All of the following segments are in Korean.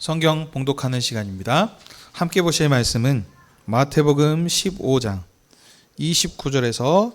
성경 봉독하는 시간입니다. 함께 보실 말씀은 마태복음 15장 29절에서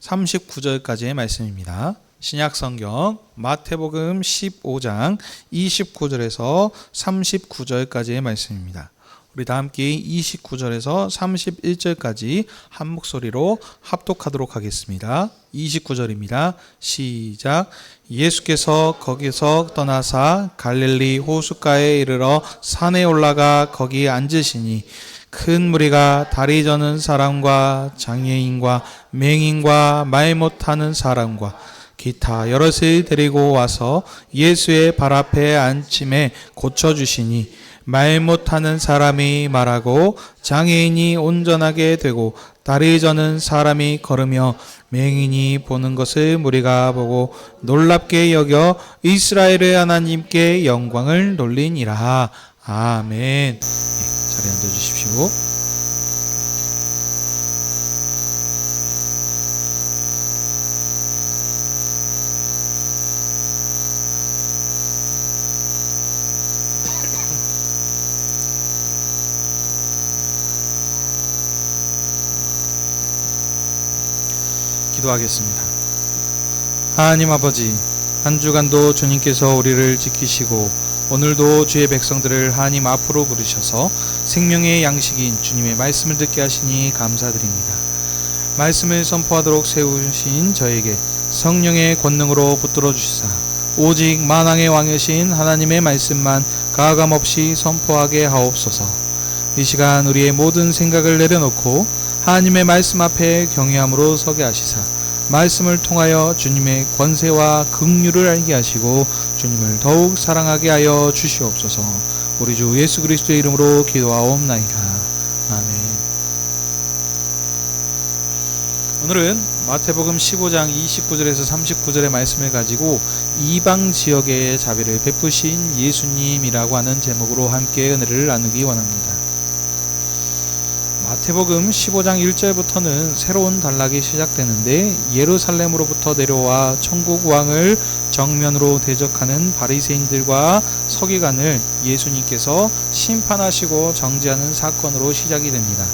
39절까지의 말씀입니다. 신약성경 마태복음 15장 29절에서 39절까지의 말씀입니다. 우리 다 함께 29절에서 31절까지 한 목소리로 합독하도록 하겠습니다. 29절입니다. 시작. 예수께서 거기서 떠나사 갈릴리 호숫가에 이르러 산에 올라가 거기 앉으시니 큰 무리가 다리 저는 사람과 장애인과 맹인과 말 못하는 사람과 기타 여럿을 데리고 와서 예수의 발 앞에 앉힘에 고쳐주시니 말 못하는 사람이 말하고 장애인이 온전하게 되고 다리 저는 사람이 걸으며 맹인이 보는 것을 무리가 보고 놀랍게 여겨 이스라엘의 하나님께 영광을 돌리니라. 아멘. 자리에 앉아주십시오. 기도하겠습니다. 하나님 아버지, 한 주간도 주님께서 우리를 지키시고 오늘도 주의 백성들을 하나님 앞으로 부르셔서 생명의 양식인 주님의 말씀을 듣게 하시니 감사드립니다. 말씀을 선포하도록 세우신 저에게 성령의 권능으로 붙들어 주시사 오직 만왕의 왕이신 하나님의 말씀만 가감없이 선포하게 하옵소서. 이 시간 우리의 모든 생각을 내려놓고 하나님의 말씀 앞에 경외함으로 서게 하시사 말씀을 통하여 주님의 권세와 긍휼을 알게 하시고 주님을 더욱 사랑하게 하여 주시옵소서. 우리 주 예수 그리스도의 이름으로 기도하옵나이다. 아멘. 오늘은 마태복음 15장 29절에서 39절의 말씀을 가지고 이방 지역의 자비를 베푸신 예수님이라고 하는 제목으로 함께 은혜를 나누기 원합니다. 마태복음 15장 1절부터는 새로운 단락이 시작되는데 예루살렘으로부터 내려와 천국 왕을 정면으로 대적하는 바리새인들과 서기관을 예수님께서 심판하시고 정죄하는 사건으로 시작이 됩니다.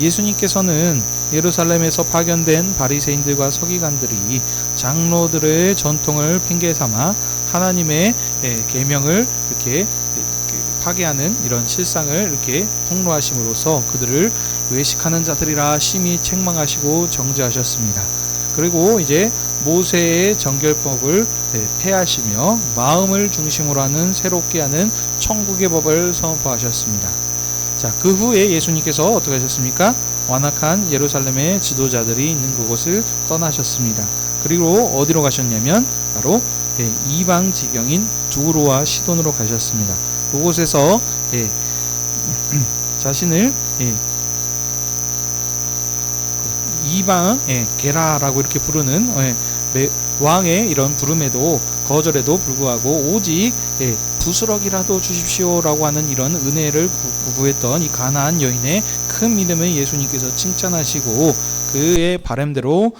예수님께서는 예루살렘에서 파견된 바리새인들과 서기관들이 장로들의 전통을 핑계 삼아 하나님의 계명을 이렇게 파괴하는 이런 실상을 이렇게 폭로하심으로써 그들을 외식하는 자들이라 심히 책망하시고 정죄하셨습니다. 그리고 이제 모세의 정결법을 폐하시며 마음을 중심으로 하는 새롭게 하는 천국의 법을 선포하셨습니다. 자, 그 후에 예수님께서 어떻게 하셨습니까? 완악한 예루살렘의 지도자들이 있는 그곳을 떠나셨습니다. 그리고 어디로 가셨냐면 바로 이방 지경인 두로와 시돈으로 가셨습니다. 그곳에서 자신을 이방 게라라고 이렇게 부르는 왕의 이런 부름에도 거절에도 불구하고 오직 부스럭이라도 주십시오라고 하는 이런 은혜를 구했던 이 가나안 여인의 큰 믿음을 예수님께서 칭찬하시고 그의 바람대로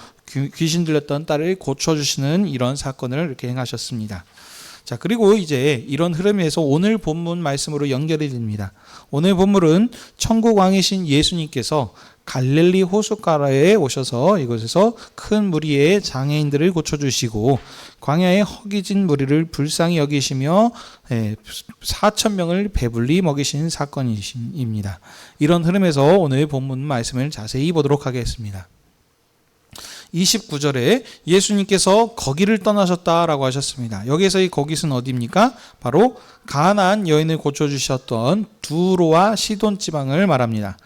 귀신 들렸던 딸을 고쳐주시는 이런 사건을 이렇게 행하셨습니다. 자, 그리고 이제 이런 흐름에서 오늘 본문 말씀으로 연결이 됩니다. 오늘 본문은 천국 왕이신 예수님께서 갈릴리 호숫가에 오셔서 이곳에서 큰 무리의 장애인들을 고쳐주시고 광야의 허기진 무리를 불쌍히 여기시며 4,000명을 배불리 먹이신 사건입니다. 이런 흐름에서 오늘 본문 말씀을 자세히 보도록 하겠습니다. 29절에 예수님께서 거기를 떠나셨다라고 하셨습니다. 여기서 이 거깃은 어디입니까? 바로 가나안 여인을 고쳐주셨던 두로와 시돈 지방을 말합니다.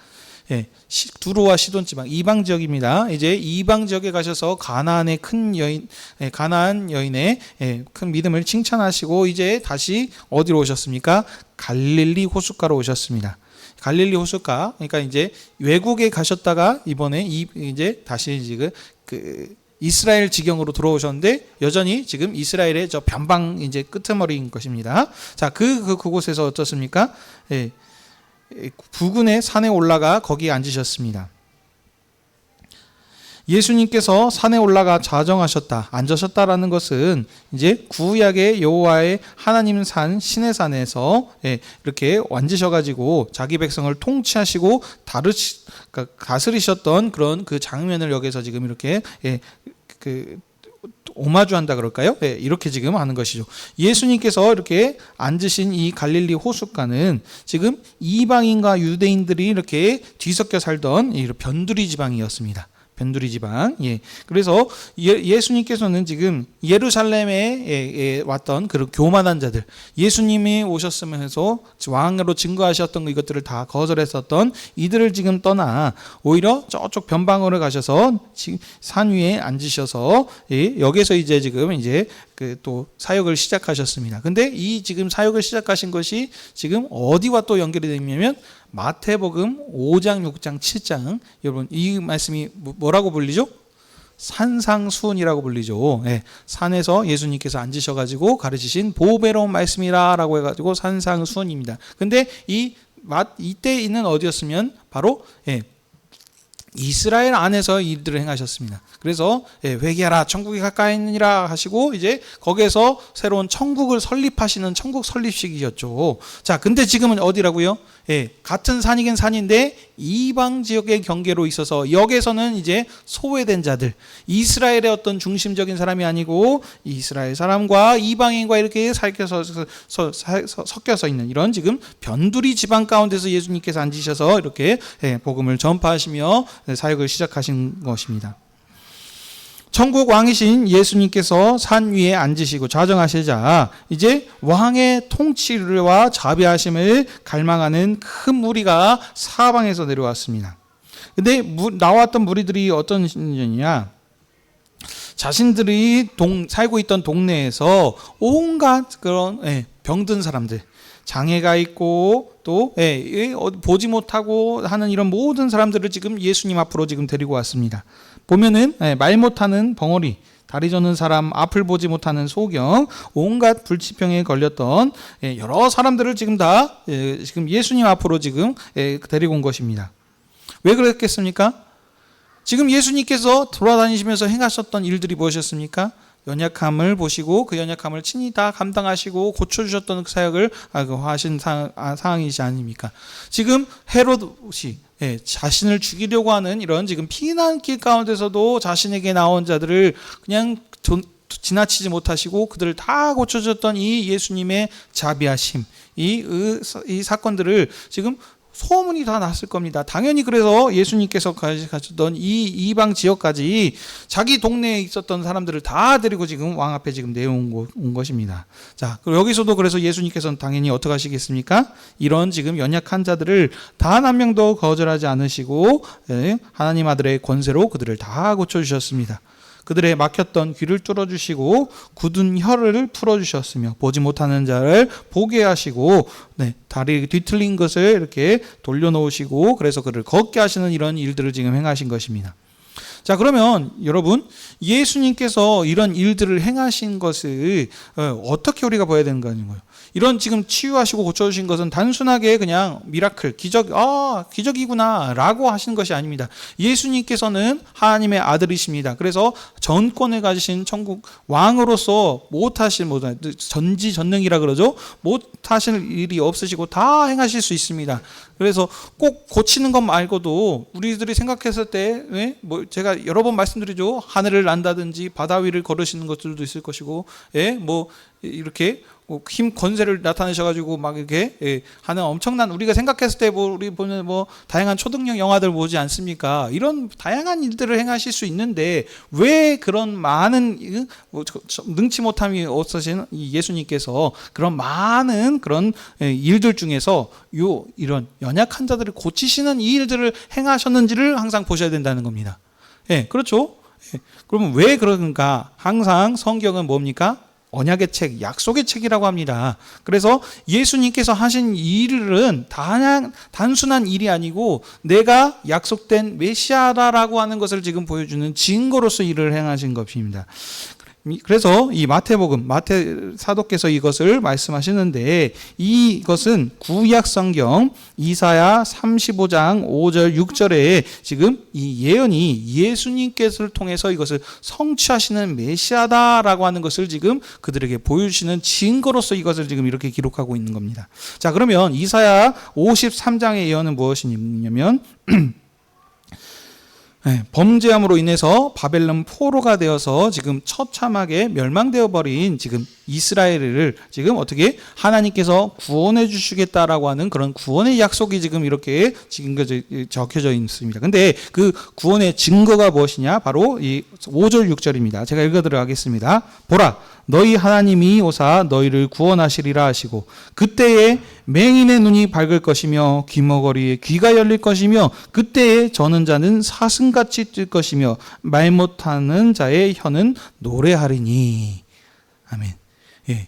두로와 시돈 지방, 이방 지역입니다. 이제 이방 지역에 가셔서 가나안의 큰 여인, 가나안 여인의 큰 믿음을 칭찬하시고 이제 다시 어디로 오셨습니까? 갈릴리 호숫가로 오셨습니다. 갈릴리 호숫가, 그러니까 이제 외국에 가셨다가 이번에 이제 다시 지금 이스라엘 지경으로 들어오셨는데 여전히 지금 이스라엘의 저 변방 이제 끄트머리인 것입니다. 자, 그곳에서 어떻습니까? 부근의 산에 올라가 거기에 앉으셨습니다. 예수님께서 산에 올라가 좌정하셨다, 앉으셨다라는 것은 이제 구약의 여호와의 하나님 산 신의 산에서 이렇게 앉으셔가지고 자기 백성을 통치하시고 다스리셨던 그런 그 장면을 여기서 지금 이렇게 오마주한다 그럴까요? 이렇게 지금 하는 것이죠. 예수님께서 이렇게 앉으신 이 갈릴리 호숫가는 지금 이방인과 유대인들이 이렇게 뒤섞여 살던 변두리 지방이었습니다. 변두리 지방. 그래서 예수님께서는 지금 예루살렘에 왔던 그런 교만한 자들, 예수님이 오셨으면서 왕으로 증거하셨던 이것들을 다 거절했었던 이들을 지금 떠나 오히려 저쪽 변방으로 가셔서 산 위에 앉으셔서 여기서 이제 지금 이제 또 사역을 시작하셨습니다. 근데 이 지금 사역을 시작하신 것이 지금 어디와 또 연결이 되냐면 마태복음 5장, 6장, 7장. 여러분 이 말씀이 뭐라고 불리죠? 산상수훈이라고 불리죠. 산에서 예수님께서 앉으셔가지고 가르치신 보배로운 말씀이라고 해가지고 산상수훈입니다. 근데 이때 있는 어디였으면 바로 이스라엘 안에서 일들을 행하셨습니다. 그래서 회개하라, 천국이 가까이 있느니라 하시고 이제 거기에서 새로운 천국을 설립하시는 천국 설립식이었죠. 자, 근데 지금은 어디라고요? 같은 산이긴 산인데 이방 지역의 경계로 있어서 여기에서는 이제 소외된 자들, 이스라엘의 어떤 중심적인 사람이 아니고 이스라엘 사람과 이방인과 이렇게 섞여서 있는 이런 지금 변두리 지방 가운데서 예수님께서 앉으셔서 이렇게 복음을 전파하시며 사역을 시작하신 것입니다. 천국 왕이신 예수님께서 산 위에 앉으시고 좌정하시자 이제 왕의 통치와 자비하심을 갈망하는 큰 무리가 사방에서 내려왔습니다. 근데 나왔던 무리들이 어떤 신전이냐? 자신들이 살고 있던 동네에서 온갖 그런 병든 사람들, 장애가 있고 또 보지 못하고 하는 이런 모든 사람들을 지금 예수님 앞으로 지금 데리고 왔습니다. 보면은 말 못하는 벙어리, 다리 저는 사람, 앞을 보지 못하는 소경, 온갖 불치병에 걸렸던 여러 사람들을 지금 다 지금 예수님 앞으로 지금 데리고 온 것입니다. 왜 그랬겠습니까? 지금 예수님께서 돌아다니시면서 행하셨던 일들이 무엇이었습니까? 연약함을 보시고 그 연약함을 친히 다 감당하시고 고쳐주셨던 그 사역을 하신 상황이지 아닙니까? 지금 헤롯이 자신을 죽이려고 하는 이런 지금 피난길 가운데서도 자신에게 나온 자들을 그냥 지나치지 못하시고 그들을 다 고쳐주셨던 이 예수님의 자비하심, 이 사건들을 지금 소문이 다 났을 겁니다. 당연히 그래서 예수님께서 가셨던 이 이방 지역까지 자기 동네에 있었던 사람들을 다 데리고 지금 왕 앞에 지금 내온 것입니다. 자, 그리고 여기서도 그래서 예수님께서는 당연히 어떻게 하시겠습니까? 이런 지금 연약한 자들을 단 한 명도 거절하지 않으시고 하나님 아들의 권세로 그들을 다 고쳐주셨습니다. 그들의 막혔던 귀를 뚫어주시고 굳은 혀를 풀어주셨으며 보지 못하는 자를 보게 하시고 다리 뒤틀린 것을 이렇게 돌려놓으시고 그래서 그를 걷게 하시는 이런 일들을 지금 행하신 것입니다. 자, 그러면 여러분 예수님께서 이런 일들을 행하신 것을 어떻게 우리가 봐야 되는 거예요? 이런 지금 치유하시고 고쳐주신 것은 단순하게 그냥 미라클, 기적이구나 라고 하시는 것이 아닙니다. 예수님께서는 하나님의 아들이십니다. 그래서 전권을 가지신 천국 왕으로서 못하실 전지전능이라 그러죠. 못하실 일이 없으시고 다 행하실 수 있습니다. 그래서 꼭 고치는 것 말고도 우리들이 생각했을 때 제가 여러 번 말씀드리죠. 하늘을 난다든지 바다 위를 걸으시는 것들도 있을 것이고 이렇게 힘 권세를 나타내셔가지고 막 이렇게 하는 엄청난 우리가 생각했을 때 우리 보면 다양한 초능력 영화들 보지 않습니까? 이런 다양한 일들을 행하실 수 있는데 왜 그런 많은 능치 못함이 없으신 예수님께서 그런 많은 그런 일들 중에서 이런 연약한 자들을 고치시는 이 일들을 행하셨는지를 항상 보셔야 된다는 겁니다. 그렇죠? 그러면 왜 그런가? 항상 성경은 뭡니까? 언약의 책, 약속의 책이라고 합니다. 그래서 예수님께서 하신 일은 단순한 일이 아니고 내가 약속된 메시아다라고 하는 것을 지금 보여주는 증거로서 일을 행하신 것입니다. 그래서 이 마태복음, 마태 사도께서 이것을 말씀하시는데 이것은 구약 성경 이사야 35장 5절 6절에 지금 이 예언이 예수님께서를 통해서 이것을 성취하시는 메시아다라고 하는 것을 지금 그들에게 보여주시는 증거로서 이것을 지금 이렇게 기록하고 있는 겁니다. 자, 그러면 이사야 53장의 예언은 무엇이냐면 범죄함으로 인해서 바벨론 포로가 되어서 지금 처참하게 멸망되어 버린 지금 이스라엘을 지금 어떻게 하나님께서 구원해 주시겠다라고 하는 그런 구원의 약속이 지금 이렇게 지금 적혀져 있습니다. 근데 그 구원의 증거가 무엇이냐? 바로 이 5절 6절입니다. 제가 읽어드려 하겠습니다. 보라, 너희 하나님이 오사 너희를 구원하시리라 하시고 그때에 맹인의 눈이 밝을 것이며 귀머거리에 귀가 열릴 것이며 그때에 저는 자는 사슴같이 뜰 것이며 말 못하는 자의 혀는 노래하리니. 아멘. 예.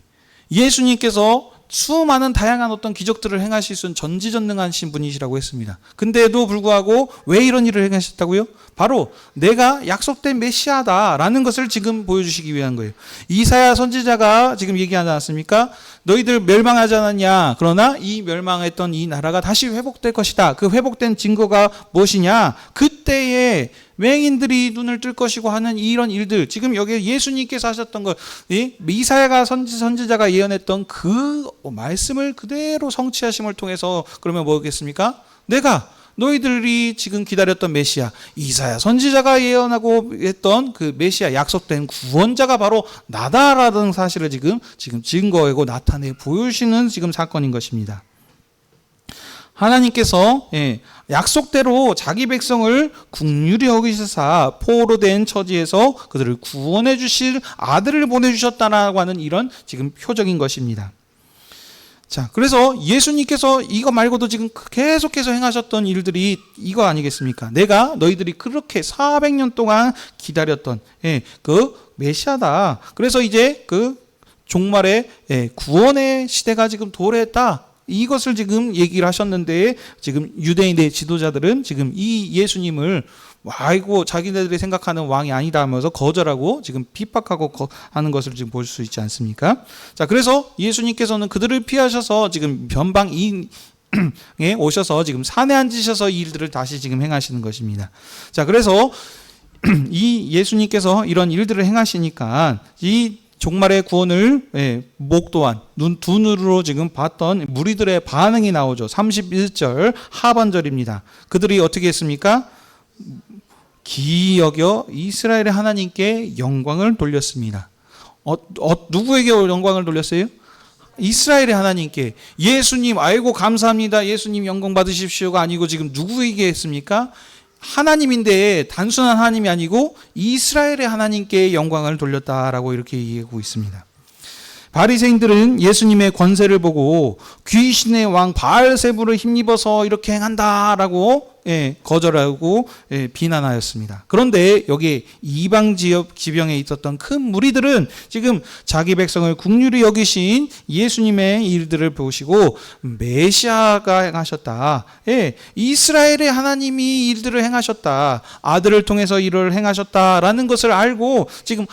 예수님께서 수많은 다양한 어떤 기적들을 행하실 수 있는 전지전능하신 분이시라고 했습니다. 근데도 불구하고 왜 이런 일을 행하셨다고요? 바로 내가 약속된 메시아다라는 것을 지금 보여주시기 위한 거예요. 이사야 선지자가 지금 얘기하지 않았습니까? 너희들 멸망하지 않았냐? 그러나 이 멸망했던 이 나라가 다시 회복될 것이다. 그 회복된 증거가 무엇이냐? 그때에 맹인들이 눈을 뜰 것이고 하는 이런 일들, 지금 여기 예수님께서 하셨던 것, 이사야가 선지자가 예언했던 그 말씀을 그대로 성취하심을 통해서 그러면 뭐겠습니까? 내가 너희들이 지금 기다렸던 메시아, 이사야 선지자가 예언하고 했던 그 메시아, 약속된 구원자가 바로 나다라는 사실을 지금 증거하고 나타내 보여주시는 지금 사건인 것입니다. 하나님께서 약속대로 자기 백성을 긍휼히 여기시사 포로된 처지에서 그들을 구원해 주실 아들을 보내주셨다라고 하는 이런 지금 표적인 것입니다. 자, 그래서 예수님께서 이거 말고도 지금 계속해서 행하셨던 일들이 이거 아니겠습니까? 내가 너희들이 그렇게 400년 동안 기다렸던 그 메시아다. 그래서 이제 그 종말의 구원의 시대가 지금 도래했다. 이것을 지금 얘기를 하셨는데 지금 유대인의 지도자들은 지금 이 예수님을 아이고 자기네들이 생각하는 왕이 아니다 하면서 거절하고 지금 핍박하고 하는 것을 지금 볼 수 있지 않습니까? 자, 그래서 예수님께서는 그들을 피하셔서 지금 변방에 오셔서 지금 산에 앉으셔서 이 일들을 다시 지금 행하시는 것입니다. 자, 그래서 이 예수님께서 이런 일들을 행하시니까 이 종말의 구원을 목도한 두 눈으로 지금 봤던 무리들의 반응이 나오죠. 31절 하반절입니다. 그들이 어떻게 했습니까? 기이 여겨 이스라엘의 하나님께 영광을 돌렸습니다. 누구에게 영광을 돌렸어요? 이스라엘의 하나님께. 예수님 아이고 감사합니다. 예수님 영광 받으십시오가 아니고 지금 누구에게 했습니까? 하나님인데 단순한 하나님이 아니고 이스라엘의 하나님께 영광을 돌렸다라고 이렇게 얘기하고 있습니다. 바리새인들은 예수님의 권세를 보고 귀신의 왕 바알세불을 힘입어서 이렇게 행한다라고 거절하고 비난하였습니다. 그런데 여기 이방 지역 지병에 있었던 큰 무리들은 지금 자기 백성을 긍휼히 여기신 예수님의 일들을 보시고 메시아가 행하셨다. 이스라엘의 하나님이 일들을 행하셨다. 아들을 통해서 일을 행하셨다라는 것을 알고 지금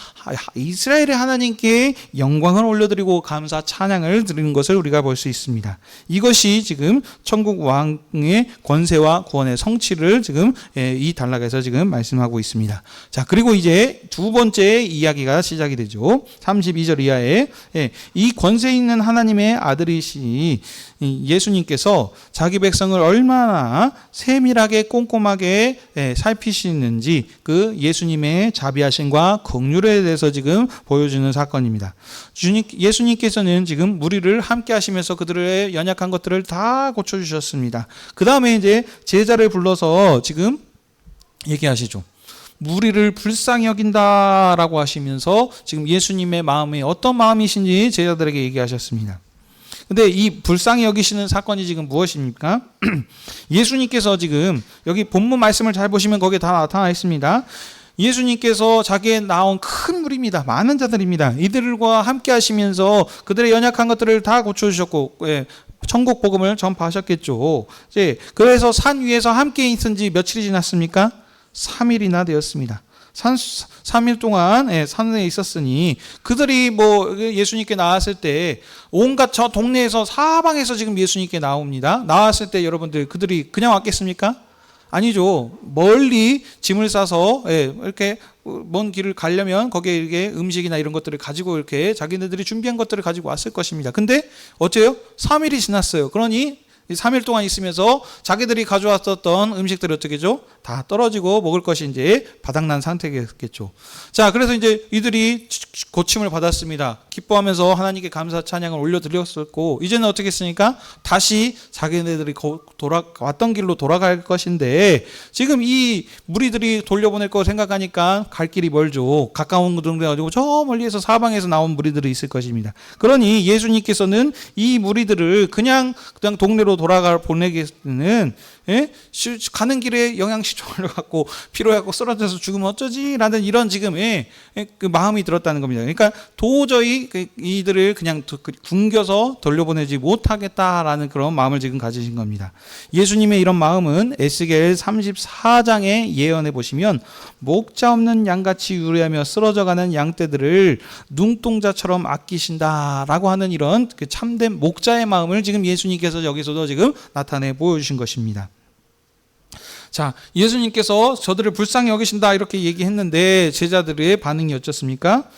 이스라엘의 하나님께 영광을 올려드리고 감사 찬양을 드리는 것을 우리가 볼 수 있습니다. 이것이 지금 천국 왕의 권세와 구원의 성취를 지금 이 단락에서 지금 말씀하고 있습니다. 자, 그리고 이제 두 번째 이야기가 시작이 되죠. 32절 이하에 이 권세 있는 하나님의 아들이시 예수님께서 자기 백성을 얼마나 세밀하게 꼼꼼하게 살피시는지 그 예수님의 자비하심과 긍휼에 대해서 지금 보여주는 사건입니다. 예수님께서는 지금 무리를 함께 하시면서 그들의 연약한 것들을 다 고쳐주셨습니다. 그 다음에 이제 제자를 불러서 지금 얘기하시죠. 무리를 불쌍히 여긴다라고 하시면서 지금 예수님의 마음이 어떤 마음이신지 제자들에게 얘기하셨습니다. 근데 이 불쌍히 여기시는 사건이 지금 무엇입니까? 예수님께서 지금 여기 본문 말씀을 잘 보시면 거기에 다 나타나 있습니다. 예수님께서 자기에 나온 큰 무리입니다. 많은 자들입니다. 이들과 함께 하시면서 그들의 연약한 것들을 다 고쳐주셨고 천국 복음을 전파하셨겠죠. 그래서 산 위에서 함께 있은 지 며칠이 지났습니까? 3일이나 되었습니다. 3일 동안 산에 있었으니 그들이 뭐 예수님께 나왔을 때 온갖 저 동네에서 사방에서 지금 예수님께 나옵니다. 나왔을 때 여러분들 그들이 그냥 왔겠습니까? 아니죠. 멀리 짐을 싸서 이렇게 먼 길을 가려면 거기에 이렇게 음식이나 이런 것들을 가지고 이렇게 자기네들이 준비한 것들을 가지고 왔을 것입니다. 근데 어째요? 3일이 지났어요. 그러니 3일 동안 있으면서 자기들이 가져왔었던 음식들이 어떻게죠? 다 떨어지고 먹을 것이 이제 바닥난 상태겠죠. 자, 그래서 이제 이들이 고침을 받았습니다. 기뻐하면서 하나님께 감사 찬양을 올려드렸었고, 이제는 어떻게 했습니까? 다시 자기네들이 왔던 길로 돌아갈 것인데, 지금 이 무리들이 돌려보낼 거 생각하니까 갈 길이 멀죠. 가까운 곳에 가지고 저 멀리에서 사방에서 나온 무리들이 있을 것입니다. 그러니 예수님께서는 이 무리들을 그냥 동네로 보내기는 가는 길에 영양실조 걸려갖고 피로해갖고 쓰러져서 죽으면 어쩌지? 라는 이런 지금 그 마음이 들었다는 겁니다. 그러니까 도저히 이들을 그냥 굶겨서 돌려보내지 못하겠다라는 그런 마음을 지금 가지신 겁니다. 예수님의 이런 마음은 에스겔 34장에 예언해 보시면 목자 없는 양같이 유리하며 쓰러져가는 양떼들을 눈동자처럼 아끼신다라고 하는 이런 그 참된 목자의 마음을 지금 예수님께서 여기서도 지금 나타내 보여주신 것입니다. 자, 예수님께서 저들을 불쌍히 여기신다 이렇게 얘기했는데 제자들의 반응이 어떻습니까?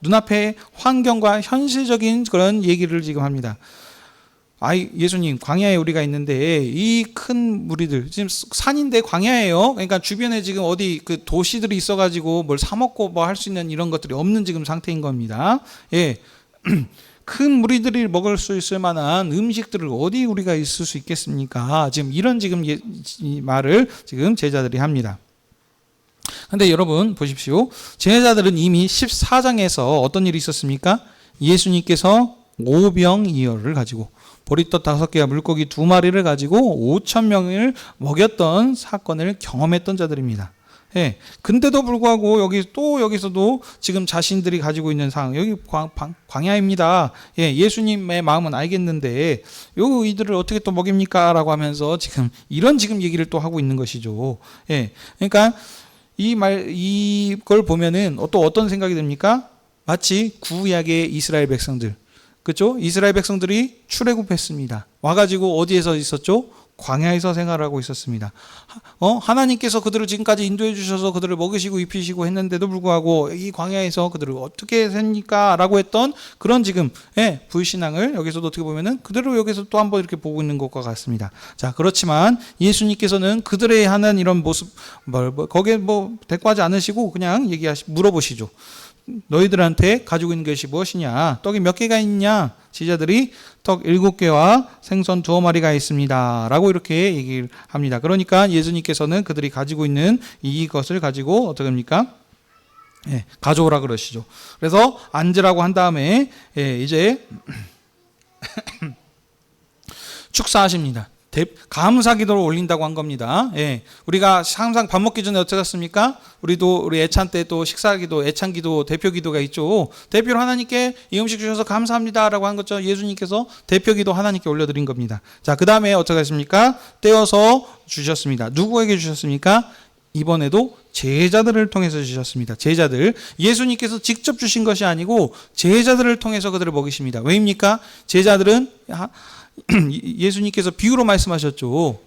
눈앞에 환경과 현실적인 그런 얘기를 지금 합니다. 예수님, 광야에 우리가 있는데 이 큰 무리들, 지금 산인데 광야예요. 그러니까 주변에 지금 어디 그 도시들이 있어가지고 뭘 사먹고 뭐 할 수 있는 이런 것들이 없는 지금 상태인 겁니다. 큰 무리들이 먹을 수 있을 만한 음식들을 어디 우리가 있을 수 있겠습니까? 지금 이런 지금 말을 지금 제자들이 합니다. 근데 여러분 보십시오. 제자들은 이미 14장에서 어떤 일이 있었습니까? 예수님께서 오병이어를 가지고 보리떡 5개와 물고기 2마리를 가지고 5,000명을 먹였던 사건을 경험했던 자들입니다. 근데도 불구하고 여기서도 지금 자신들이 가지고 있는 상황, 여기 광야입니다. 예수님의 마음은 알겠는데 이들을 어떻게 또 먹입니까? 라고 하면서 지금 이런 지금 얘기를 또 하고 있는 것이죠. 그러니까 이걸 보면은 또 어떤 생각이 듭니까? 마치 구약의 이스라엘 백성들, 그렇죠? 이스라엘 백성들이 출애굽했습니다. 와가지고 어디에서 있었죠? 광야에서 생활하고 있었습니다. 하나님께서 그들을 지금까지 인도해 주셔서 그들을 먹이시고 입히시고 했는데도 불구하고 이 광야에서 그들을 어떻게 삽니까? 라고 했던 그런 지금 불신앙을 여기서도 어떻게 보면은 그대로 여기서 또 한번 이렇게 보고 있는 것과 같습니다. 자, 그렇지만 예수님께서는 그들의 하는 이런 모습, 거기에 대꾸하지 않으시고 그냥 물어보시죠. 너희들한테 가지고 있는 것이 무엇이냐? 떡이 몇 개가 있냐? 제자들이 떡 7개와 생선 2마리가 있습니다 라고 이렇게 얘기를 합니다. 그러니까 예수님께서는 그들이 가지고 있는 이것을 가지고 어떻게 합니까? 가져오라 그러시죠. 그래서 앉으라고 한 다음에 이제 축사하십니다. 감사 기도를 올린다고 한 겁니다. 우리가 항상 밥 먹기 전에 어떻게 했습니까? 우리 애찬 때 또 식사 기도, 애찬 기도, 대표 기도가 있죠. 대표로 하나님께 이 음식 주셔서 감사합니다라고 한 거죠. 예수님께서 대표 기도 하나님께 올려드린 겁니다. 자, 그 다음에 어떻게 했습니까? 떼어서 주셨습니다. 누구에게 주셨습니까? 이번에도 제자들을 통해서 주셨습니다. 제자들. 예수님께서 직접 주신 것이 아니고 제자들을 통해서 그들을 먹이십니다. 왜입니까? 제자들은 예수님께서 비유로 말씀하셨죠.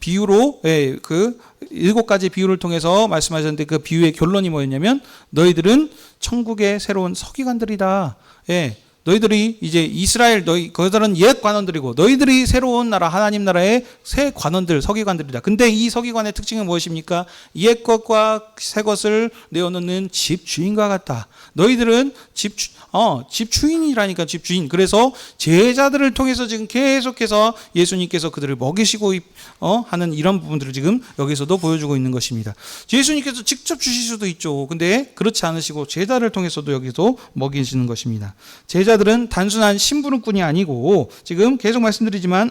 비유로 그 7가지 비유를 통해서 말씀하셨는데 그 비유의 결론이 뭐였냐면 너희들은 천국의 새로운 서기관들이다. 너희들이 이제 이스라엘 그들은 옛 관원들이고 너희들이 새로운 나라 하나님 나라의 새 관원들 서기관들이다. 근데 이 서기관의 특징은 무엇입니까? 옛 것과 새 것을 내어놓는 집주인과 같다. 너희들은 집주인이라니까 집주인. 그래서 제자들을 통해서 지금 계속해서 예수님께서 그들을 먹이시고 하는 이런 부분들을 지금 여기서도 보여주고 있는 것입니다. 예수님께서 직접 주실 수도 있죠. 근데 그렇지 않으시고 제자를 통해서도 여기서 먹이시는 것입니다. 제자들은 단순한 심부름꾼이 아니고 지금 계속 말씀드리지만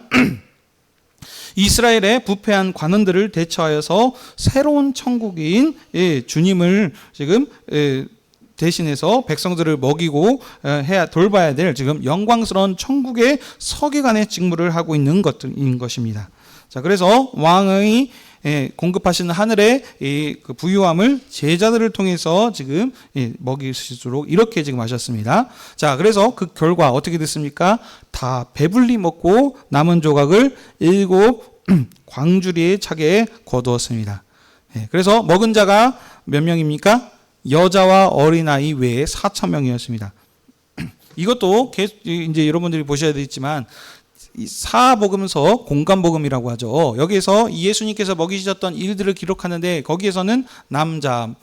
이스라엘의 부패한 관원들을 대처하여서 새로운 천국인 주님을 지금 대신해서 백성들을 먹이고 돌봐야 될 지금 영광스러운 천국의 서기관의 직무를 하고 있는 것인 것입니다. 자, 그래서 왕의 공급하시는 하늘의 그 부유함을 제자들을 통해서 지금 먹이실수록 이렇게 지금 하셨습니다. 자, 그래서 그 결과 어떻게 됐습니까? 다 배불리 먹고 남은 조각을 7 광주리에 차게 거두었습니다. 그래서 먹은 자가 몇 명입니까? 여자와 어린아이 외에 4,000명이었습니다. 이것도 이제 여러분들이 보셔야 되겠지만 사복음서 공간복음이라고 하죠. 여기에서 예수님께서 먹이셨던 일들을 기록하는데 거기에서는 남자만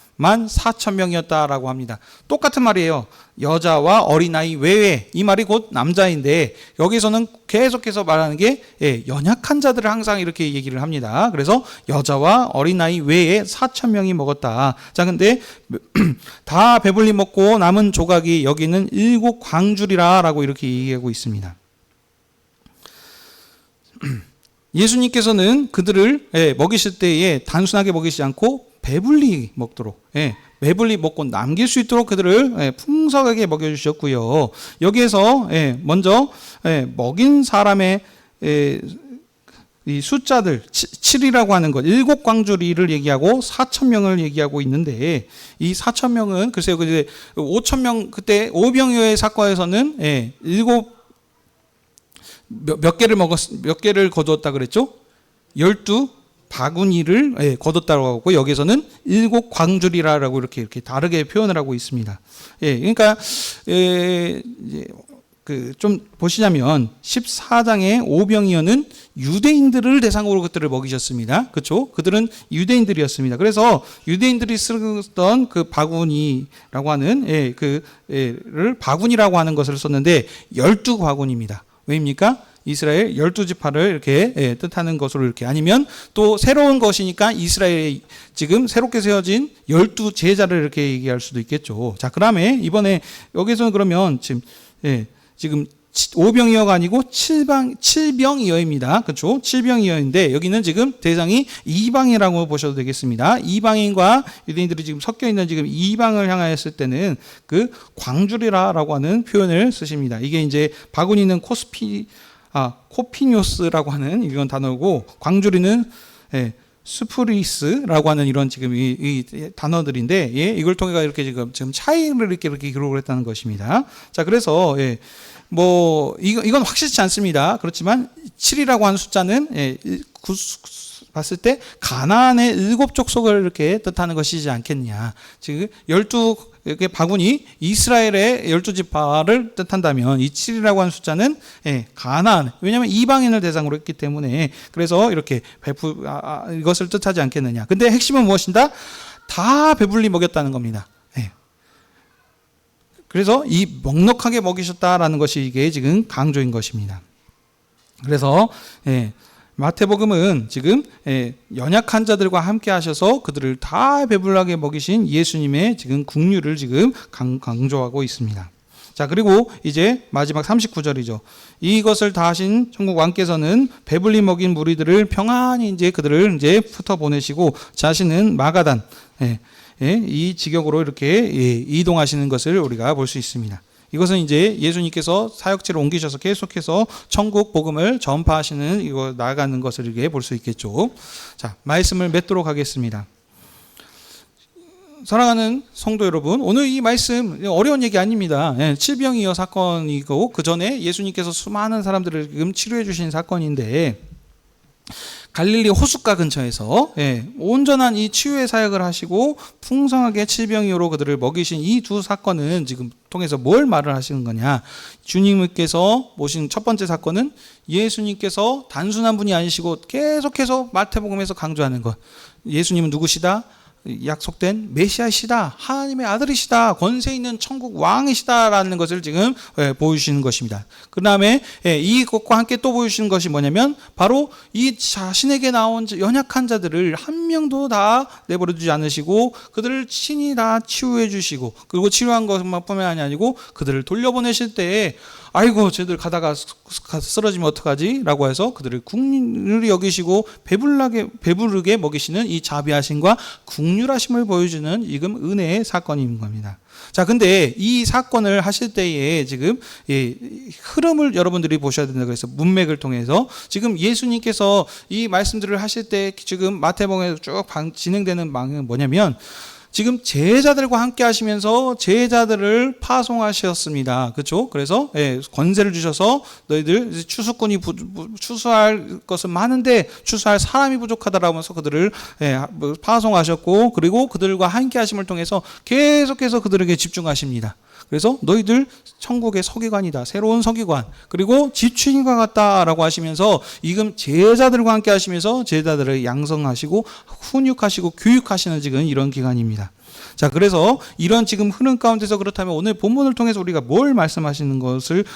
4,000명이었다라고 합니다. 똑같은 말이에요. 여자와 어린아이 외에, 이 말이 곧 남자인데 여기서는 계속해서 말하는 게 연약한 자들을 항상 이렇게 얘기를 합니다. 그래서 여자와 어린아이 외에 4,000명이 먹었다. 자, 근데 다 배불리 먹고 남은 조각이 여기는 7 광주리라라고 이렇게 얘기하고 있습니다. 예수님께서는 그들을 먹이실 때에 단순하게 먹이시지 않고 배불리 먹도록, 배불리 먹고 남길 수 있도록 그들을 풍성하게 먹여주셨고요. 여기에서 먼저 먹인 사람의 이 숫자들 7이라고 하는 것, 7 광주리를 얘기하고 4,000명을 얘기하고 있는데, 이 4,000명은 글쎄요, 5,000명, 그때 오병이어의 사건에서는 7 몇 개를 거두었다 그랬죠? 12 바구니를 거뒀다고 하고, 여기서는 7 광주리라고 이렇게 다르게 표현을 하고 있습니다. 그러니까 좀 보시자면 14장의 오병이어는 유대인들을 대상으로 그들을 먹이셨습니다. 그렇죠? 그들은 유대인들이었습니다. 그래서 유대인들이 쓰던 그 바구니라고 하는 그를 바구니라고 하는 것을 썼는데 12 바구니입니다. 왜입니까? 이스라엘 12지파를 이렇게 뜻하는 것으로 이렇게, 아니면 또 새로운 것이니까 이스라엘에 지금 새롭게 세워진 12 제자를 이렇게 얘기할 수도 있겠죠. 자, 그다음에 이번에 여기서는 그러면 지금 오병이어가 아니고 7병이어입니다. 그렇죠? 7병이어인데 여기는 지금 대상이 이방이라고 보셔도 되겠습니다. 이방인과 유대인들이 지금 섞여 있는 지금 이방을 향하였을 때는 그 광주리라라고 하는 표현을 쓰십니다. 이게 이제 바구니는 코피뇨스라고 하는 이런 단어고, 광주리는 스프리스라고 하는 이런 지금 이 단어들인데, 이걸 통해 이렇게 지금 차이를 이렇게 기록을 했다는 것입니다. 자, 그래서 이건 확실치 않습니다. 그렇지만 7이라고 하는 숫자는 봤을 때 가나안의 7 족속을 이렇게 뜻하는 것이지 않겠냐. 즉 12 바구니 이스라엘의 12지파를 뜻한다면 이 7이라고 하는 숫자는 가나안, 왜냐하면 이방인을 대상으로 했기 때문에, 그래서 이렇게 이것을 뜻하지 않겠느냐. 근데 핵심은 무엇인가? 다 배불리 먹였다는 겁니다. 그래서 이 넉넉하게 먹이셨다라는 것이 이게 지금 강조인 것입니다. 그래서 마태복음은 지금 연약한 자들과 함께 하셔서 그들을 다 배불하게 먹이신 예수님의 지금 긍휼을 지금 강조하고 있습니다. 자, 그리고 이제 마지막 39절이죠. 이것을 다 하신 천국 왕께서는 배불리 먹인 무리들을 평안히 이제 그들을 이제 흩어 보내시고 자신은 마가단, 이 지경으로 이렇게 이동하시는 것을 우리가 볼 수 있습니다. 이것은 이제 예수님께서 사역지를 옮기셔서 계속해서 천국 복음을 전파하시는, 이거 나아가는 것을 이렇게 볼 수 있겠죠. 자, 말씀을 맺도록 하겠습니다. 사랑하는 성도 여러분, 오늘 이 말씀 어려운 얘기 아닙니다. 7병이어 사건이고 그 전에 예수님께서 수많은 사람들을 지금 치료해 주신 사건인데, 갈릴리 호숫가 근처에서 온전한 이 치유의 사역을 하시고 풍성하게 7병이어로 그들을 먹이신 이 두 사건은 지금 통해서 뭘 말을 하시는 거냐. 주님께서 모신 첫 번째 사건은 예수님께서 단순한 분이 아니시고 계속해서 마태복음에서 강조하는 것, 예수님은 누구시다? 약속된 메시아시다, 하나님의 아들이시다, 권세 있는 천국 왕이시다라는 것을 지금 보여주시는 것입니다. 그 다음에 이것과 함께 또 보여주시는 것이 뭐냐면 바로 이 자신에게 나온 연약한 자들을 한 명도 다 내버려두지 않으시고 그들을 친히 다 치유해 주시고, 그리고 치료한 것뿐만이 아니고 그들을 돌려보내실 때에 아이고 쟤들 가다가 쓰러지면 어떡하지? 라고 해서 그들을 긍휼히 여기시고 배부르게 먹이시는 이 자비하심과 긍휼 긍휼하심을 보여주는 지금 은혜의 사건인 겁니다. 자, 근데 이 사건을 하실 때에 지금 흐름을 여러분들이 보셔야 된다 그래서 문맥을 통해서 지금 예수님께서 이 말씀들을 하실 때 지금 마태복음에서 쭉 진행되는 방향은 뭐냐면 지금 제자들과 함께 하시면서 제자들을 파송하셨습니다. 그렇죠? 그래서 권세를 주셔서 너희들 추수꾼이 추수할 것은 많은데 추수할 사람이 부족하다라고 하면서 그들을 파송하셨고, 그리고 그들과 함께 하심을 통해서 계속해서 그들에게 집중하십니다. 그래서 너희들 천국의 서기관이다, 새로운 서기관, 그리고 집주인과 같다라고 하시면서 지금 제자들과 함께 하시면서 제자들을 양성하시고 훈육하시고 교육하시는 지금 이런 기간입니다. 자, 그래서 이런 지금 흐름 가운데서 그렇다면 오늘 본문을 통해서 우리가 뭘 말씀하시는 것을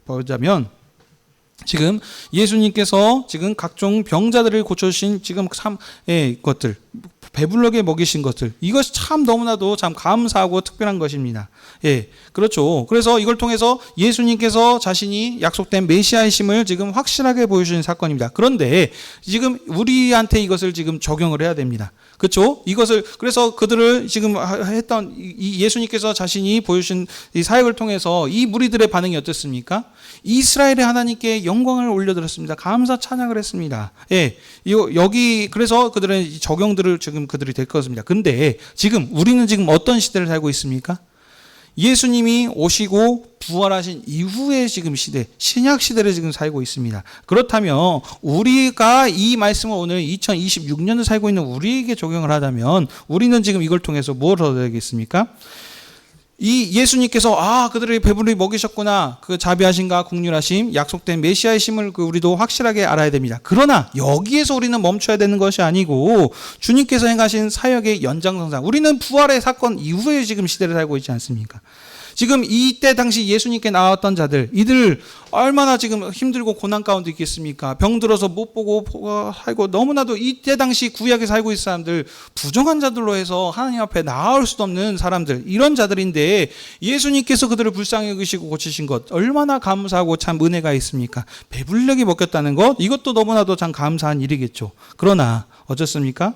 보자면, 지금 예수님께서 지금 각종 병자들을 고쳐주신 지금 것들, 배불르게 먹이신 것들, 이것이 참 너무나도 참 감사하고 특별한 것입니다. 그렇죠. 그래서 이걸 통해서 예수님께서 자신이 약속된 메시아이심을 지금 확실하게 보여주신 사건입니다. 그런데 지금 우리한테 이것을 지금 적용을 해야 됩니다. 그렇죠? 이것을 그래서 그들을 지금 했던 이 예수님께서 자신이 보여주신 이 사역을 통해서 이 무리들의 반응이 어땠습니까? 이스라엘의 하나님께 영광을 올려드렸습니다. 감사 찬양을 했습니다. 여기 그래서 그들은 적용들을 지금 그들이 될 것입니다. 근데 지금 우리는 지금 어떤 시대를 살고 있습니까? 예수님이 오시고 부활하신 이후의 지금 시대, 신약 시대를 지금 살고 있습니다. 그렇다면 우리가 이 말씀을 오늘 2026년을 살고 있는 우리에게 적용을 하자면 우리는 지금 이걸 통해서 뭘 얻어야겠습니까? 이 예수님께서 그들을 배불리 먹이셨구나, 그 자비하심과 긍휼하심, 약속된 메시아이심을 우리도 확실하게 알아야 됩니다. 그러나 여기에서 우리는 멈춰야 되는 것이 아니고 주님께서 행하신 사역의 연장선상, 우리는 부활의 사건 이후에 지금 시대를 살고 있지 않습니까? 지금 이때 당시 예수님께 나왔던 자들, 이들 얼마나 지금 힘들고 고난 가운데 있겠습니까? 병들어서 못 보고 살고, 너무나도 이때 당시 구약에 살고 있는 사람들, 부정한 자들로 해서 하나님 앞에 나올 수도 없는 사람들, 이런 자들인데 예수님께서 그들을 불쌍히 여기시고 고치신 것, 얼마나 감사하고 참 은혜가 있습니까? 배불르게 먹였다는 것, 이것도 너무나도 참 감사한 일이겠죠. 그러나 어쩌습니까?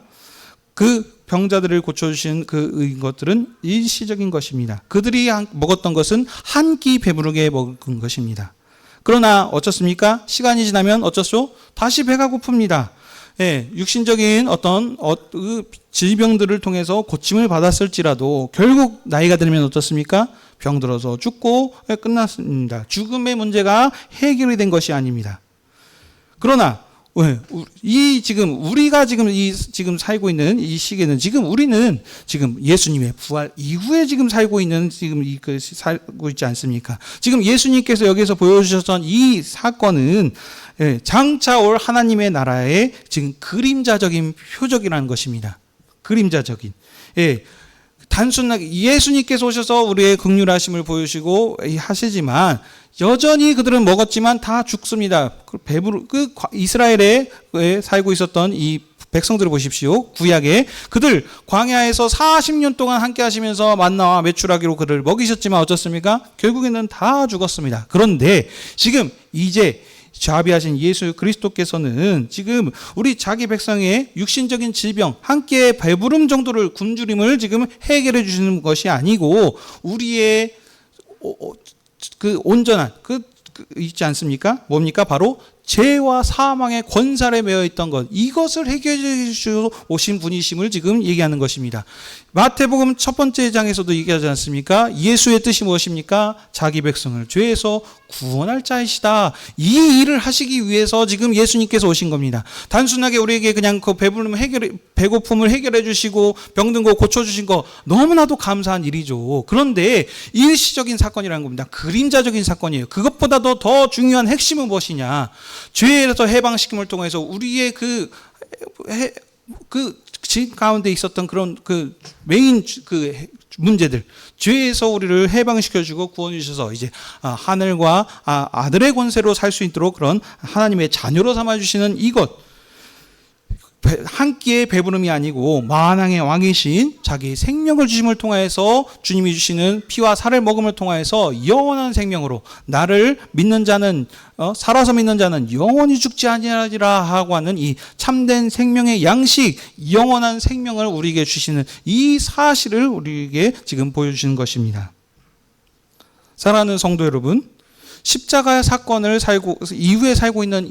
그 병자들을 고쳐주신 그 것들은 일시적인 것입니다. 그들이 먹었던 것은 한 끼 배부르게 먹은 것입니다. 그러나 어쩌습니까? 시간이 지나면 어쩌죠? 다시 배가 고픕니다. 육신적인 어떤 질병들을 통해서 고침을 받았을지라도 결국 나이가 들면 어떻습니까? 병들어서 죽고 끝났습니다. 죽음의 문제가 해결이 된 것이 아닙니다. 그러나 우리가 지금 살고 있는 이 시기는 지금 우리는 지금 예수님의 부활 이후에 지금 살고 있는 살고 있지 않습니까? 지금 예수님께서 여기서 보여주셨던 이 사건은 장차 올 하나님의 나라의 지금 그림자적인 표적이라는 것입니다. 그림자적인. 단순하게 예수님께서 오셔서 우리의 긍휼하심을 보여주시고 하시지만 여전히 그들은 먹었지만 다 죽습니다. 이스라엘에 살고 있었던 이 백성들을 보십시오. 구약에 그들 광야에서 40년 동안 함께 하시면서 만나와 메추라기로 그를 먹이셨지만 어쩌습니까? 결국에는 다 죽었습니다. 그런데 지금 이제 자비하신 예수 그리스도께서는 지금 우리 자기 백성의 육신적인 질병, 함께 배부름 정도를 굶주림을 지금 해결해 주시는 것이 아니고 우리의 온전한 있지 않습니까? 뭡니까? 바로 죄와 사망의 권살에 매여 있던 것, 이것을 해결해 주시고 오신 분이심을 지금 얘기하는 것입니다. 마태복음 첫 번째 장에서도 얘기하지 않습니까? 예수의 뜻이 무엇입니까? 자기 백성을 죄에서 구원할 자이시다. 이 일을 하시기 위해서 지금 예수님께서 오신 겁니다. 단순하게 우리에게 그냥 그 배고픔을 해결해 주시고 병든 거 고쳐 주신 거 너무나도 감사한 일이죠. 그런데 일시적인 사건이라는 겁니다. 그림자적인 사건이에요. 그것보다도 더 중요한 핵심은 무엇이냐? 죄에서 해방시킴을 통해서 우리의 집 가운데 있었던 그런 메인 문제들, 죄에서 우리를 해방시켜주고 구원해주셔서 이제 하늘과 아들의 권세로 살 수 있도록 그런 하나님의 자녀로 삼아주시는 이것, 한 끼의 배부름이 아니고 만왕의 왕이신 자기 생명을 주심을 통하여서 주님이 주시는 피와 살을 먹음을 통하여서 영원한 생명으로 나를 믿는 자는 살아서 믿는 자는 영원히 죽지 아니하리라 하고 하는 이 참된 생명의 양식, 영원한 생명을 우리에게 주시는 이 사실을 우리에게 지금 보여주시는 것입니다. 사랑하는 성도 여러분, 십자가의 사건을 이후에 살고 있는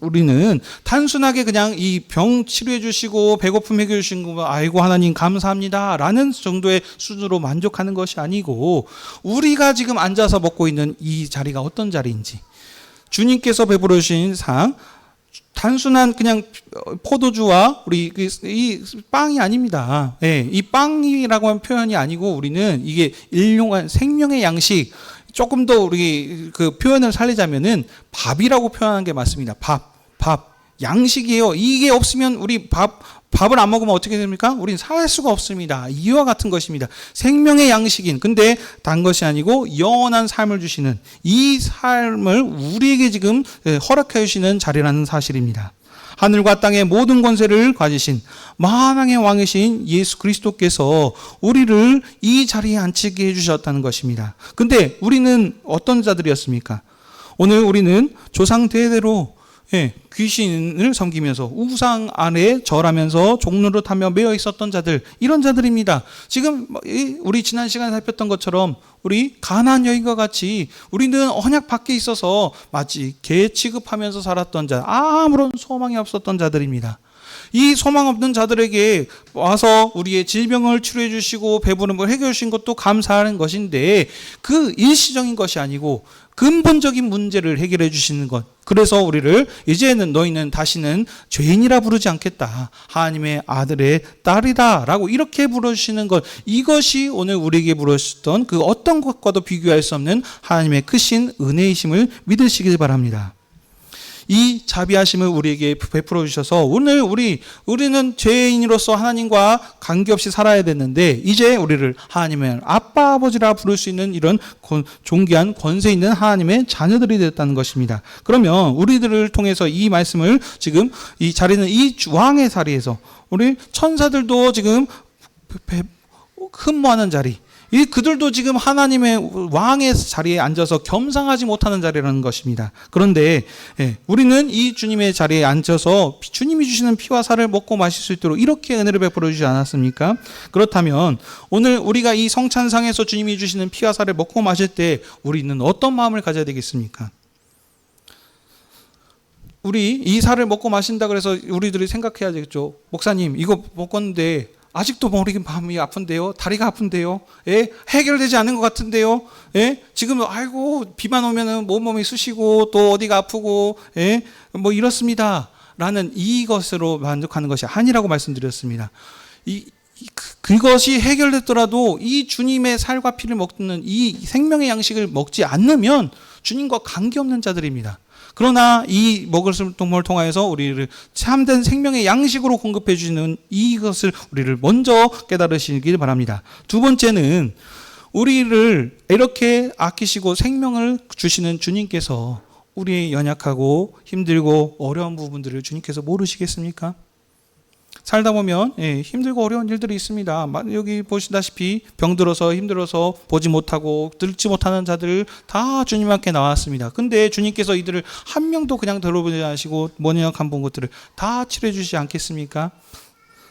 우리는 단순하게 그냥 이 병 치료해 주시고 배고픔 해결해 주신 거 아이고 하나님 감사합니다 라는 정도의 수준으로 만족하는 것이 아니고, 우리가 지금 앉아서 먹고 있는 이 자리가 어떤 자리인지, 주님께서 베풀어 주신 상, 단순한 그냥 포도주와 우리 이 빵이 아닙니다. 예, 이 빵이라고 하는 표현이 아니고 우리는 이게 일용한 생명의 양식, 조금 더 우리 그 표현을 살리자면은 밥이라고 표현하는 게 맞습니다. 밥, 양식이에요. 이게 없으면 우리 밥을 안 먹으면 어떻게 됩니까? 우리는 살 수가 없습니다. 이와 같은 것입니다. 생명의 양식인, 근데 단 것이 아니고 영원한 삶을 주시는 이 삶을 우리에게 지금 허락해 주시는 자리라는 사실입니다. 하늘과 땅의 모든 권세를 가지신 만왕의 왕이신 예수 그리스도께서 우리를 이 자리에 앉히게 해주셨다는 것입니다. 근데 우리는 어떤 자들이었습니까? 오늘 우리는 조상 대대로 귀신을 섬기면서 우상 아래 절하면서 종로를 타며 매여 있었던 자들, 이런 자들입니다. 지금 우리 지난 시간에 살폈던 것처럼 우리 가나안 여인과 같이 우리는 언약 밖에 있어서 마치 개 취급하면서 살았던 자, 아무런 소망이 없었던 자들입니다. 이 소망 없는 자들에게 와서 우리의 질병을 치료해 주시고 배부름을 해결해 주신 것도 감사하는 것인데, 그 일시적인 것이 아니고 근본적인 문제를 해결해 주시는 것. 그래서 우리를 이제는 너희는 다시는 죄인이라 부르지 않겠다, 하나님의 아들의 딸이다 라고 이렇게 부르시는 것, 이것이 오늘 우리에게 부르셨던 그 어떤 것과도 비교할 수 없는 하나님의 크신 은혜이심을 믿으시길 바랍니다. 이 자비하심을 우리에게 베풀어 주셔서 오늘 우리는 죄인으로서 하나님과 관계없이 살아야 되는데, 이제 우리를 하나님의 아빠 아버지라 부를 수 있는 이런 존귀한 권세 있는 하나님의 자녀들이 됐다는 것입니다. 그러면 우리들을 통해서 이 말씀을 지금 이 자리는 이 왕의 자리에서 우리 천사들도 지금 흠모하는 자리, 그들도 지금 하나님의 왕의 자리에 앉아서 겸상하지 못하는 자리라는 것입니다. 그런데 우리는 이 주님의 자리에 앉아서 주님이 주시는 피와 살을 먹고 마실 수 있도록 이렇게 은혜를 베풀어 주지 않았습니까? 그렇다면 오늘 우리가 이 성찬상에서 주님이 주시는 피와 살을 먹고 마실 때 우리는 어떤 마음을 가져야 되겠습니까? 우리 이 살을 먹고 마신다 그래서 우리들이 생각해야 되겠죠. 목사님, 이거 먹었는데 아직도 머리 마음이 아픈데요, 다리가 아픈데요, 해결되지 않은 것 같은데요, 지금 아이고 비만 오면은 몸이 쑤시고 또 어디가 아프고, 뭐 이렇습니다 라는 이것으로 만족하는 것이 아니라고 말씀드렸습니다. 그것이 해결됐더라도 이 주님의 살과 피를 먹는 이 생명의 양식을 먹지 않으면 주님과 관계없는 자들입니다. 그러나 이 먹을 동물을 통하여서 우리를 참된 생명의 양식으로 공급해 주시는 이것을 우리를 먼저 깨달으시길 바랍니다. 두 번째는 우리를 이렇게 아끼시고 생명을 주시는 주님께서 우리의 연약하고 힘들고 어려운 부분들을 주님께서 모르시겠습니까? 살다 보면 힘들고 어려운 일들이 있습니다. 여기 보시다시피 병들어서 힘들어서 보지 못하고 듣지 못하는 자들 다 주님 앞에 나왔습니다. 근데 주님께서 이들을 한 명도 그냥 돌아보지 않으시고 연약한 것들을 다 치료해 주시지 않겠습니까?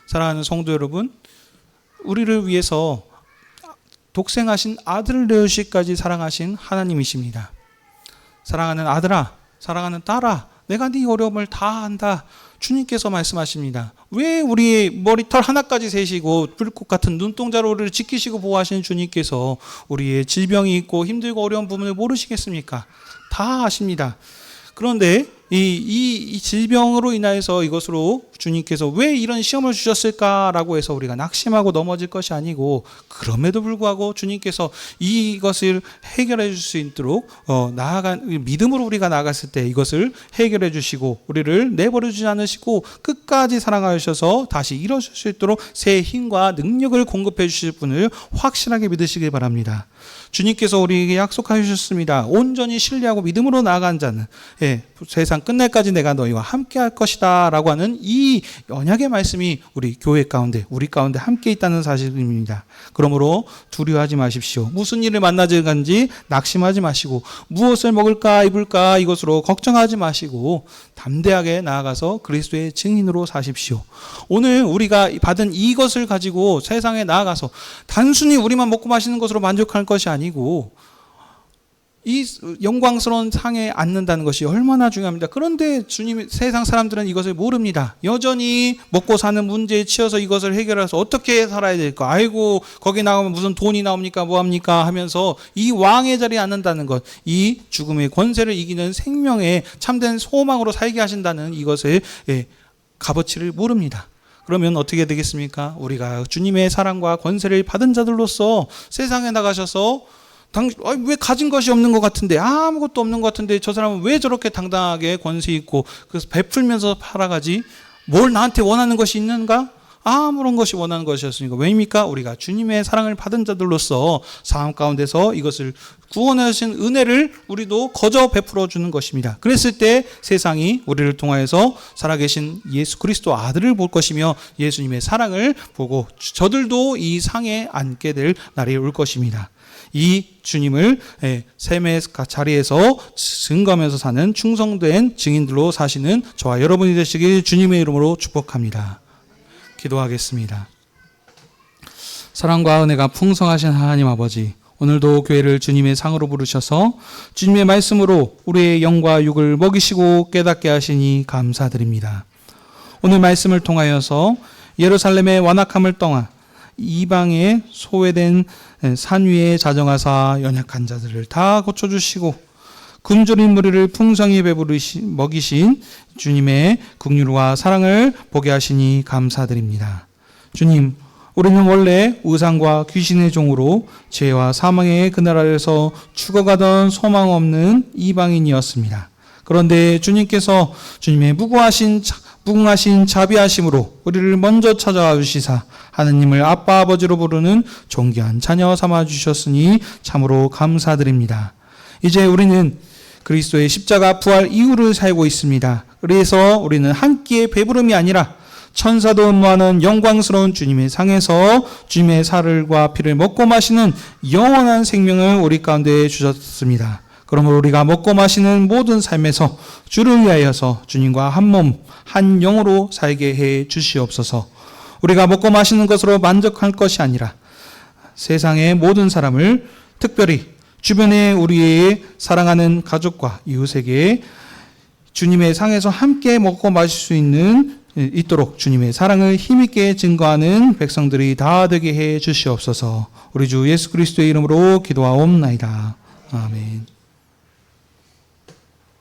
사랑하는 성도 여러분, 우리를 위해서 독생하신 아들을 내주시기까지 사랑하신 하나님이십니다. 사랑하는 아들아, 사랑하는 딸아, 내가 네 어려움을 다 안다. 주님께서 말씀하십니다. 왜 우리의 머리털 하나까지 세시고 불꽃 같은 눈동자로 우리를 지키시고 보호하시는 주님께서 우리의 질병이 있고 힘들고 어려운 부분을 모르시겠습니까? 다 아십니다. 그런데 이 질병으로 인하여서 이것으로 주님께서 왜 이런 시험을 주셨을까라고 해서 우리가 낙심하고 넘어질 것이 아니고, 그럼에도 불구하고 주님께서 이것을 해결해 줄 수 있도록 믿음으로 우리가 나아갔을 때 이것을 해결해 주시고 우리를 내버려 주지 않으시고 끝까지 사랑하셔서 다시 일어설 수 있도록 새 힘과 능력을 공급해 주실 분을 확실하게 믿으시길 바랍니다. 주님께서 우리에게 약속하셨습니다. 온전히 신뢰하고 믿음으로 나아간 자는 세상 끝날까지 내가 너희와 함께 할 것이다 라고 하는 이 언약의 말씀이 우리 교회 가운데, 우리 가운데 함께 있다는 사실입니다. 그러므로 두려워하지 마십시오. 무슨 일을 만나든지 낙심하지 마시고, 무엇을 먹을까 입을까 이것으로 걱정하지 마시고 담대하게 나아가서 그리스도의 증인으로 사십시오. 오늘 우리가 받은 이것을 가지고 세상에 나아가서 단순히 우리만 먹고 마시는 것으로 만족할 것이 아니고 이 영광스러운 상에 앉는다는 것이 얼마나 중요합니다. 그런데 주님, 세상 사람들은 이것을 모릅니다. 여전히 먹고 사는 문제에 치여서 이것을 해결해서 어떻게 살아야 될까? 아이고, 거기 나가면 무슨 돈이 나옵니까? 뭐합니까? 하면서 이 왕의 자리에 앉는다는 것, 이 죽음의 권세를 이기는 생명의 참된 소망으로 살게 하신다는 이것을 값어치를 모릅니다. 그러면 어떻게 되겠습니까? 우리가 주님의 사랑과 권세를 받은 자들로서 세상에 나가셔서 왜 가진 것이 없는 것 같은데, 아무것도 없는 것 같은데 저 사람은 왜 저렇게 당당하게 권세 있고 그래서 베풀면서 살아가지? 뭘 나한테 원하는 것이 있는가? 아무런 것이 원하는 것이었으니까. 왜입니까? 우리가 주님의 사랑을 받은 자들로서 삶 가운데서 이것을 구원하신 은혜를 우리도 거저 베풀어 주는 것입니다. 그랬을 때 세상이 우리를 통하여서 살아계신 예수 그리스도 아들을 볼 것이며 예수님의 사랑을 보고 저들도 이 상에 앉게 될 날이 올 것입니다. 이 주님을 샘의 자리에서 증거하면서 사는 충성된 증인들로 사시는 저와 여러분이 되시길 주님의 이름으로 축복합니다. 기도하겠습니다. 사랑과 은혜가 풍성하신 하나님 아버지, 오늘도 교회를 주님의 상으로 부르셔서 주님의 말씀으로 우리의 영과 육을 먹이시고 깨닫게 하시니 감사드립니다. 오늘 말씀을 통하여서 예루살렘의 완악함을 떠나 이방에 소외된 산 위에 자정하사 연약한 자들을 다 고쳐주시고 굶주린 무리를 풍성히 먹이신 주님의 긍휼과 사랑을 보게 하시니 감사드립니다. 주님, 우리는 원래 우상과 귀신의 종으로 죄와 사망의 그늘 아래서 죽어가던 소망 없는 이방인이었습니다. 그런데 주님께서 주님의 무궁하신 자비하심으로 우리를 먼저 찾아와 주시사 하느님을 아빠 아버지로 부르는 존귀한 자녀 삼아 주셨으니 참으로 감사드립니다. 이제 우리는 그리스도의 십자가 부활 이후를 살고 있습니다. 그래서 우리는 한 끼의 배부름이 아니라 천사도 음모하는 영광스러운 주님의 상에서 주님의 살과 피를 먹고 마시는 영원한 생명을 우리 가운데 주셨습니다. 그러므로 우리가 먹고 마시는 모든 삶에서 주를 위하여서 주님과 한 몸, 한 영으로 살게 해 주시옵소서. 우리가 먹고 마시는 것으로 만족할 것이 아니라 세상의 모든 사람을, 특별히 주변에 우리의 사랑하는 가족과 이웃에게 주님의 상에서 함께 먹고 마실 수 있도록 주님의 사랑을 힘있게 증거하는 백성들이 다 되게 해 주시옵소서. 우리 주 예수 그리스도의 이름으로 기도하옵나이다. 아멘.